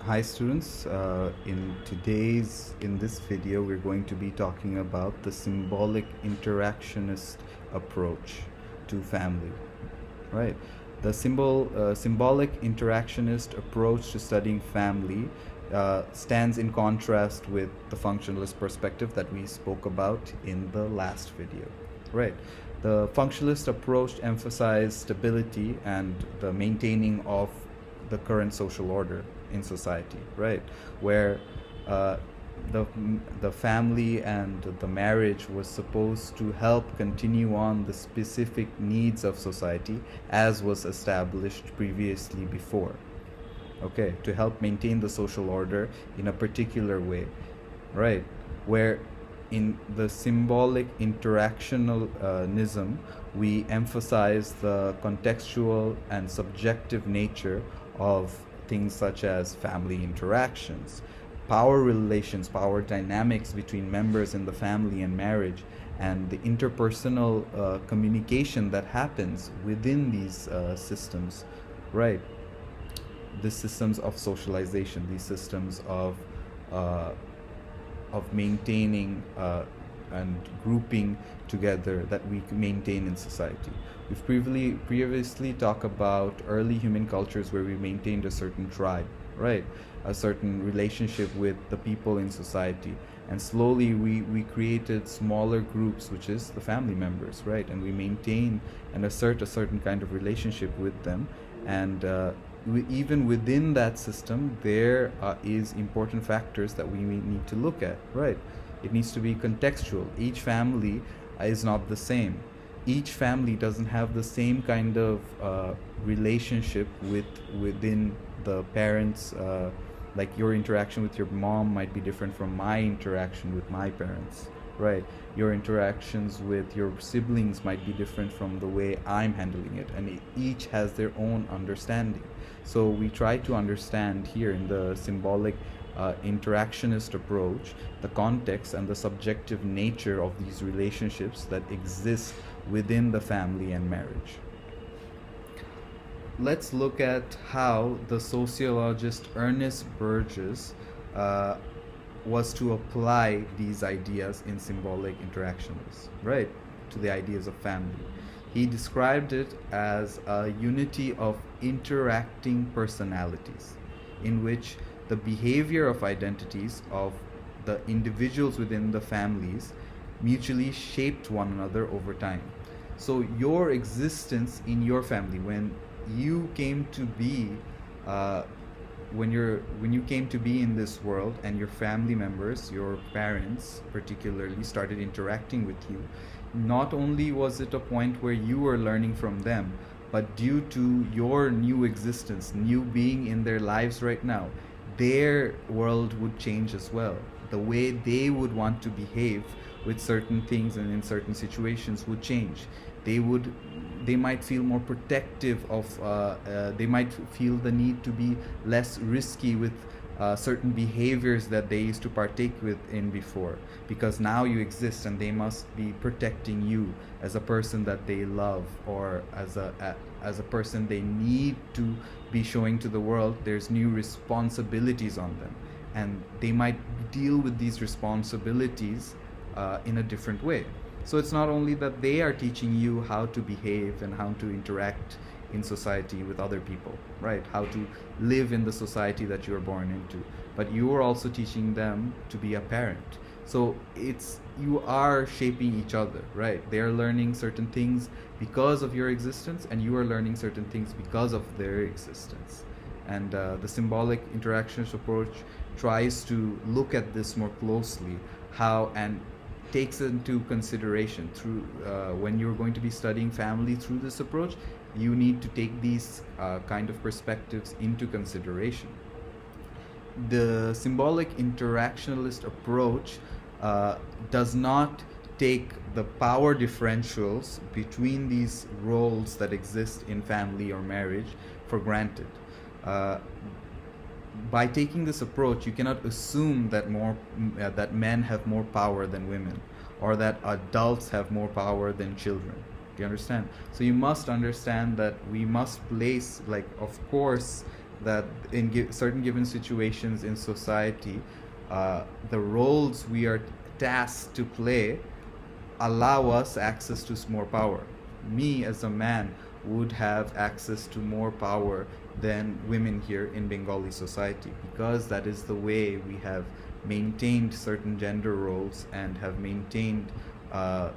Hi students, in this video we're going to be talking about the symbolic interactionist approach to family, right? The symbolic interactionist approach to studying family stands in contrast with the functionalist perspective that we spoke about in the last video, right? The functionalist approach emphasized stability and the maintaining of the current social order in society, right? Where uh, the the family and the marriage was supposed to help continue on the specific needs of society as was established previously before. Okay, to help maintain the social order in a particular way, right? Where in the symbolic interactionalism, we emphasize the contextual and subjective nature of things such as family interactions, power relations, power dynamics between members in the family and marriage, and the interpersonal communication that happens within these systems, right? The systems of socialization, these systems uh, of maintaining and grouping together that we maintain in society. We've previously talked about early human cultures where we maintained a certain tribe, right? A certain relationship with the people in society. And slowly we created smaller groups, which is the family members, right? And we maintain and assert a certain kind of relationship with them. And even within that system, there is important factors that we need to look at, right? It needs to be contextual. Each family is not the same. Each family doesn't have the same kind of relationship within the parents. Like your interaction with your mom might be different from my interaction with my parents, right? Your interactions with your siblings might be different from the way I'm handling it, and each has their own understanding. So we try to understand here in the symbolic interactionist approach the context and the subjective nature of these relationships that exist within the family and marriage. Let's look at how the sociologist Ernest Burgess uh, was to apply these ideas in symbolic interactions, right, to the ideas of family. He described it as a unity of interacting personalities, in which the behavior of identities of the individuals within the families mutually shaped one another over time. So your existence in your family, when you came to be uh, when you came to be in this world, and your family members, your parents particularly, started interacting with you, not only was it a point where you were learning from them, but due to your new existence, new being in their lives right now, their world would change as well. The way they would want to behave with certain things and in certain situations would change. They would they might feel more protective of they might feel the need to be less risky with certain behaviors that they used to partake with in before, because now you exist and they must be protecting you as a person that they love, or as a person they need to be showing to the world there's new responsibilities on them, and they might deal with these responsibilities in a different way. So it's not only that they are teaching you how to behave and how to interact in society with other people, right? How to live in the society that you are born into, but you are also teaching them to be a parent. So it's you are shaping each other, right? They are learning certain things because of your existence, and you are learning certain things because of their existence. And the symbolic interactions approach tries to look at this more closely, how and takes into consideration through when you're going to be studying family through this approach, you need to take these kind of perspectives into consideration. The symbolic interactionalist approach does not take the power differentials between these roles that exist in family or marriage for granted. Uh, by taking this approach, you cannot assume that men have more power than women, or that adults have more power than children. Do you understand? So you must understand that we must place, like, of course, that in certain given situations in society, the roles we are tasked to play allow us access to more power. Me as a man would have access to more power than women here in Bengali society, because that is the way we have maintained certain gender roles and have maintained a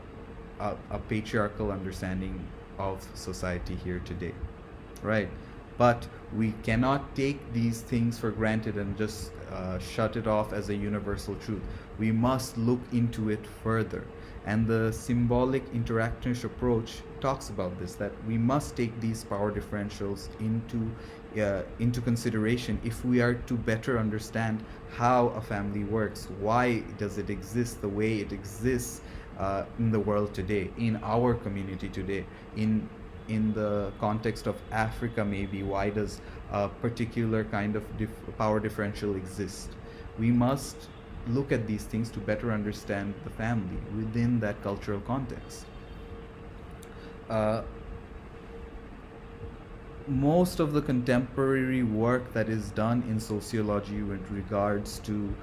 patriarchal understanding of society here today, right? But we cannot take these things for granted and just shut it off as a universal truth. We must look into it further. And the symbolic interactionist approach talks about this, that we must take these power differentials into consideration if we are to better understand how a family works, why does it exist the way it exists in the world today, in our community today, in the context of Africa maybe, why does a particular kind of power differential exist. We must look at these things to better understand the family within that cultural context. Most of the contemporary work that is done in sociology with regards to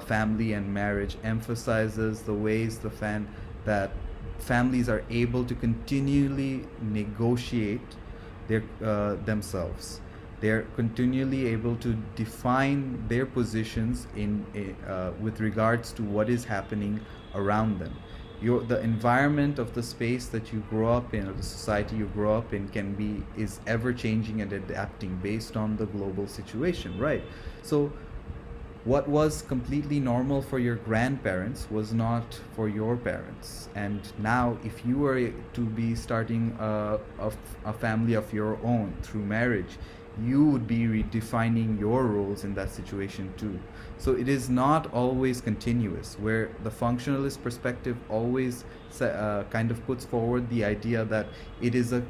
family and marriage emphasizes the ways that families are able to continually negotiate themselves. They're continually able to define their positions with regards to what is happening around them. The environment of the space that you grow up in, or the society you grow up in, is ever changing and adapting based on the global situation, right? So what was completely normal for your grandparents was not for your parents. And now, if you were to be starting a family of your own through marriage, you would be redefining your roles in that situation too. So it is not always continuous, where the functionalist perspective always kind of puts forward the idea that it is a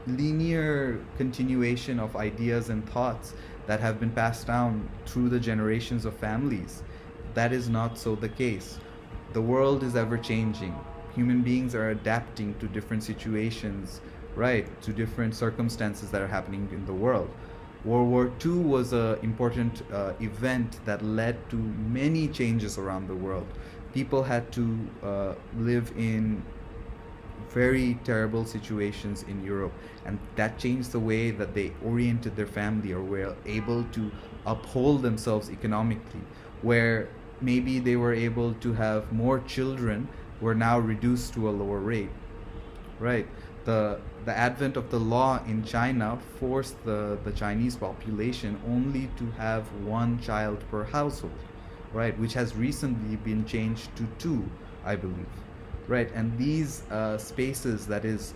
linear continuation of ideas and thoughts that have been passed down through the generations of families. That is not so the case. The world is ever changing. Human beings are adapting to different situations, right, to different circumstances that are happening in the world. World War II was an important event that led to many changes around the world. People had to live in very terrible situations in Europe, and that changed the way that they oriented their family or were able to uphold themselves economically, where maybe they were able to have more children were now reduced to a lower rate, right? The advent of the law in China forced the Chinese population only to have one child per household, right? Which has recently been changed to two, I believe, right? And these spaces, that is,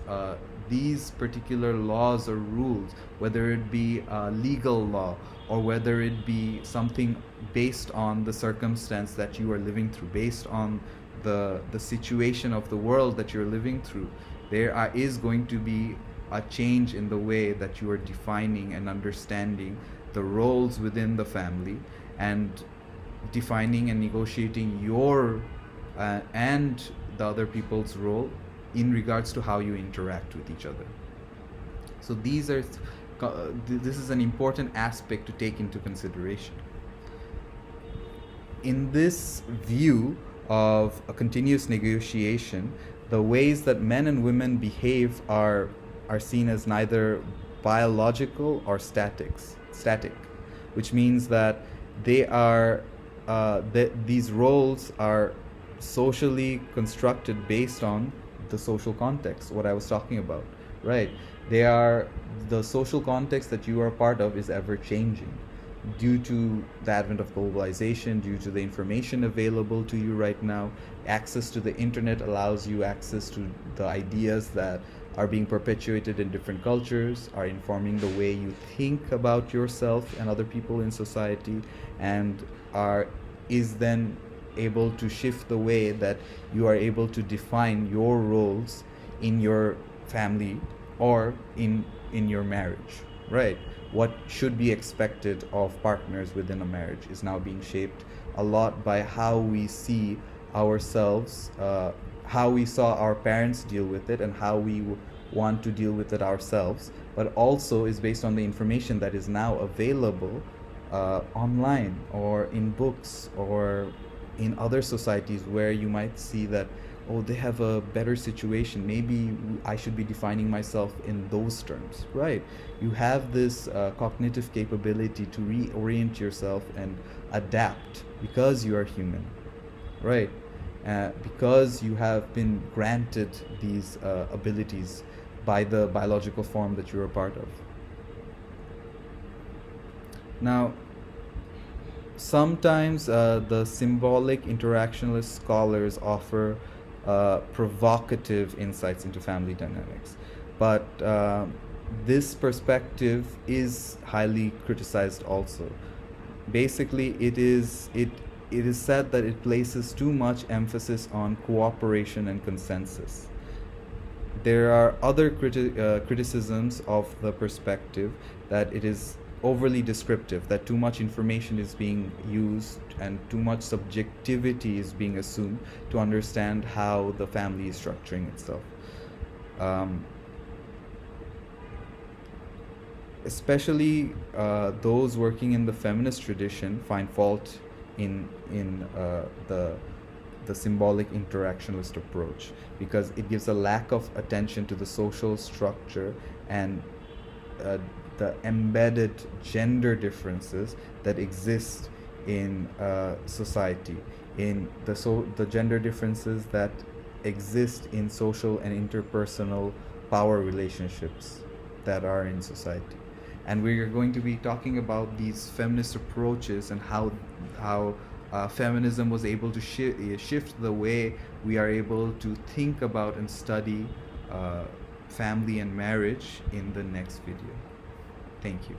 these particular laws or rules, whether it be legal law or whether it be something based on the circumstance that you are living through, based on the situation of the world that you're living through, is going to be a change in the way that you are defining and understanding the roles within the family, and defining and negotiating your and the other people's role in regards to how you interact with each other. So this is an important aspect to take into consideration. In this view of a continuous negotiation, the ways that men and women behave are seen as neither biological or static, which means that these roles are socially constructed based on the social context, what I was talking about, right? The social context that you are part of is ever changing due to the advent of globalization, due to the information available to you right now. Access to the internet allows you access to the ideas that are being perpetuated in different cultures, are informing the way you think about yourself and other people in society, and is then able to shift the way that you are able to define your roles in your family or in your marriage, right? What should be expected of partners within a marriage is now being shaped a lot by how we see ourselves, how we saw our parents deal with it, and how we want to deal with it ourselves but also is based on the information that is now available online or in books or in other societies where you might see that, oh, they have a better situation, maybe I should be defining myself in those terms, right? You have this cognitive capability to reorient yourself and adapt because you are human, right? Because you have been granted these abilities by the biological form that you're a part of. Now, sometimes the symbolic interactionalist scholars offer provocative insights into family dynamics, but this perspective is highly criticized also. Basically, it is said that it places too much emphasis on cooperation and consensus. There are other criticisms of the perspective, that it is overly descriptive, that too much information is being used and too much subjectivity is being assumed to understand how the family is structuring itself. Especially those working in the feminist tradition find fault in the symbolic interactionalist approach, because it gives a lack of attention to the social structure and the embedded gender differences that exist in society, in the gender differences that exist in social and interpersonal power relationships that are in society. And we're going to be talking about these feminist approaches and how feminism was able to shift the way we are able to think about and study family and marriage in the next video. Thank you.